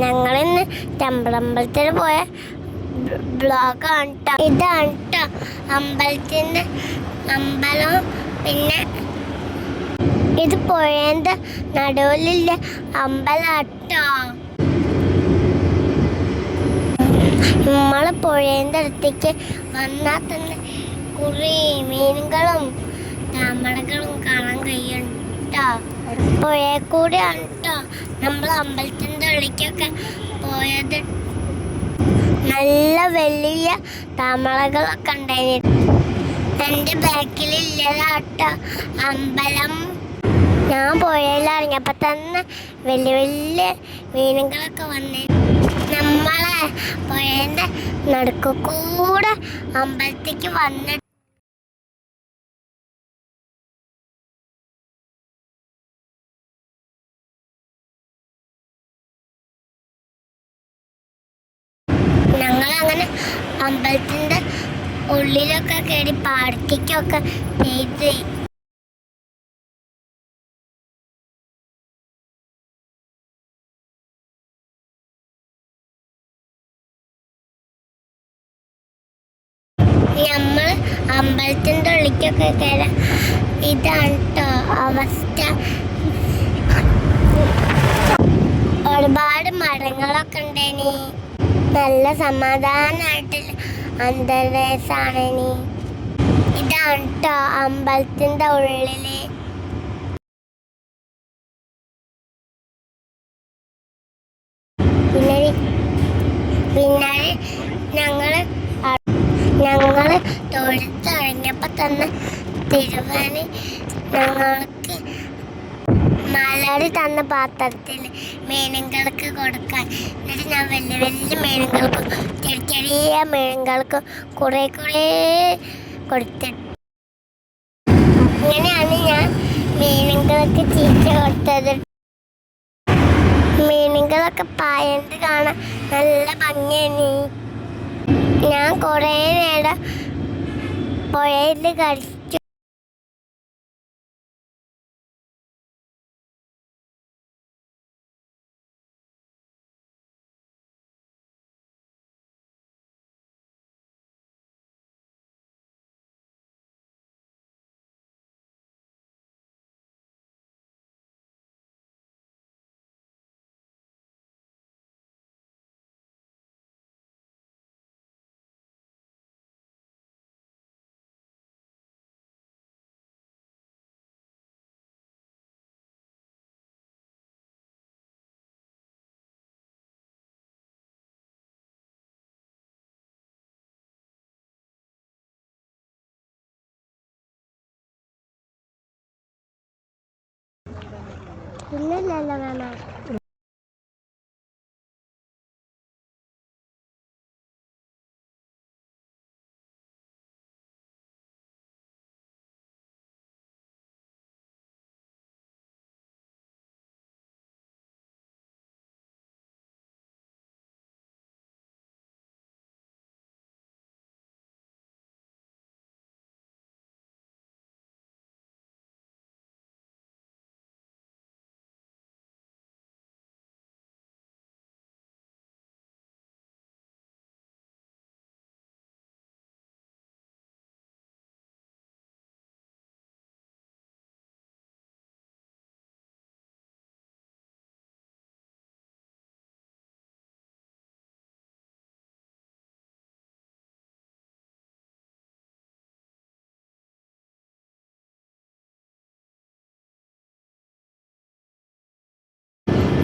ഞങ്ങളിന്ന് ചമ്പളമ്പലത്തിൽ പോയ ബ്ലോഗാണ് കേട്ടോ. ഇതാണ് കേട്ടോ അമ്പലത്തിൻ്റെ അമ്പലം. പിന്നെ ഇത് പുഴേൻ്റെ നടുവിലുള്ള അമ്പലാട്ടോ. നമ്മള് പുഴേൻ്റെ അടുത്തേക്ക് വന്നാൽ തന്നെ കുറേ മീനുകളും താമരകളും കാണാൻ കഴിയുട്ടോ. പുഴയിൽ കൂടെയാണ് കേട്ടോ നമ്മൾ അമ്പലത്തിൻ്റെ ഉള്ളിലേക്കൊക്കെ പോയത്. നല്ല വലിയ താമരകളൊക്കെ ഉണ്ടായിരുന്നു. എൻ്റെ ബാക്കിലില്ലതാട്ടോ അമ്പലം. ഞാൻ പുഴയിൽ ഇറങ്ങിയപ്പോൾ തന്നെ വലിയ വലിയ മീനുകളൊക്കെ വന്നേ. നമ്മളെ പുഴേൻ്റെ നടുക്ക് കൂടെ അമ്പലത്തേക്ക് വന്നിട്ട് ഞങ്ങളങ്ങനെ അമ്പലത്തിൻ്റെ ഉള്ളിലൊക്കെ കയറി പാർട്ടിക്കൊക്കെ ചെയ്ത്. നമ്മൾ അമ്പലത്തിൻ്റെ ഉള്ളിലേക്കൊക്കെ കയറാം. ഇതാണ് കേട്ടോ അവസ്ഥ. ഒരുപാട് മരങ്ങളൊക്കെ ഉണ്ടേനി. നല്ല സമാധാനമായിട്ടുള്ള അന്തരീക്ഷമാണ്. ഇതാണ് കേട്ടോ അമ്പലത്തിൻ്റെ ഉള്ളില്. പിന്നെ ഞങ്ങള് തൊഴുത്തഴിഞ്ഞപ്പോൾ തന്നെ തിരുവാന് ഞങ്ങൾക്ക് മലയാളി തന്ന പാത്രത്തിൽ മീനുകൾക്ക് കൊടുക്കാൻ. എന്നിട്ട് ഞാൻ വലിയ വലിയ മീനുകൾക്കും ചെറിയ ചെറിയ മീനുകൾക്കും കുറേ കൊടുത്തിട്ട് ഇങ്ങനെയാണ് ഞാൻ മീനുകൾക്ക് ചീച്ച കൊടുത്തത്. മീനുകളൊക്കെ പായണ്ട് കാണാൻ നല്ല ഭംഗിയാണ്. ഞാൻ കുറേ നേരം പുഴയിൽ കളിച്ചു. ഇല്ലല്ലോ മാമ.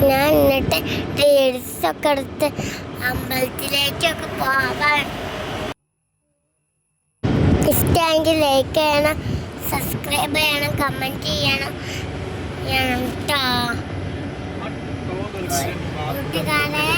ഞാൻ എന്നിട്ട് റീൽസൊക്കെ എടുത്ത് അമ്പലത്തിലേക്കൊക്കെ പോവാൻ. ഇഷ്ടമെങ്കിൽ ലൈക്ക് ചെയ്യണം, സബ്സ്ക്രൈബ് ചെയ്യണം, കമൻറ്റ് ചെയ്യണം കേട്ടോ കൂട്ടുകാരെ.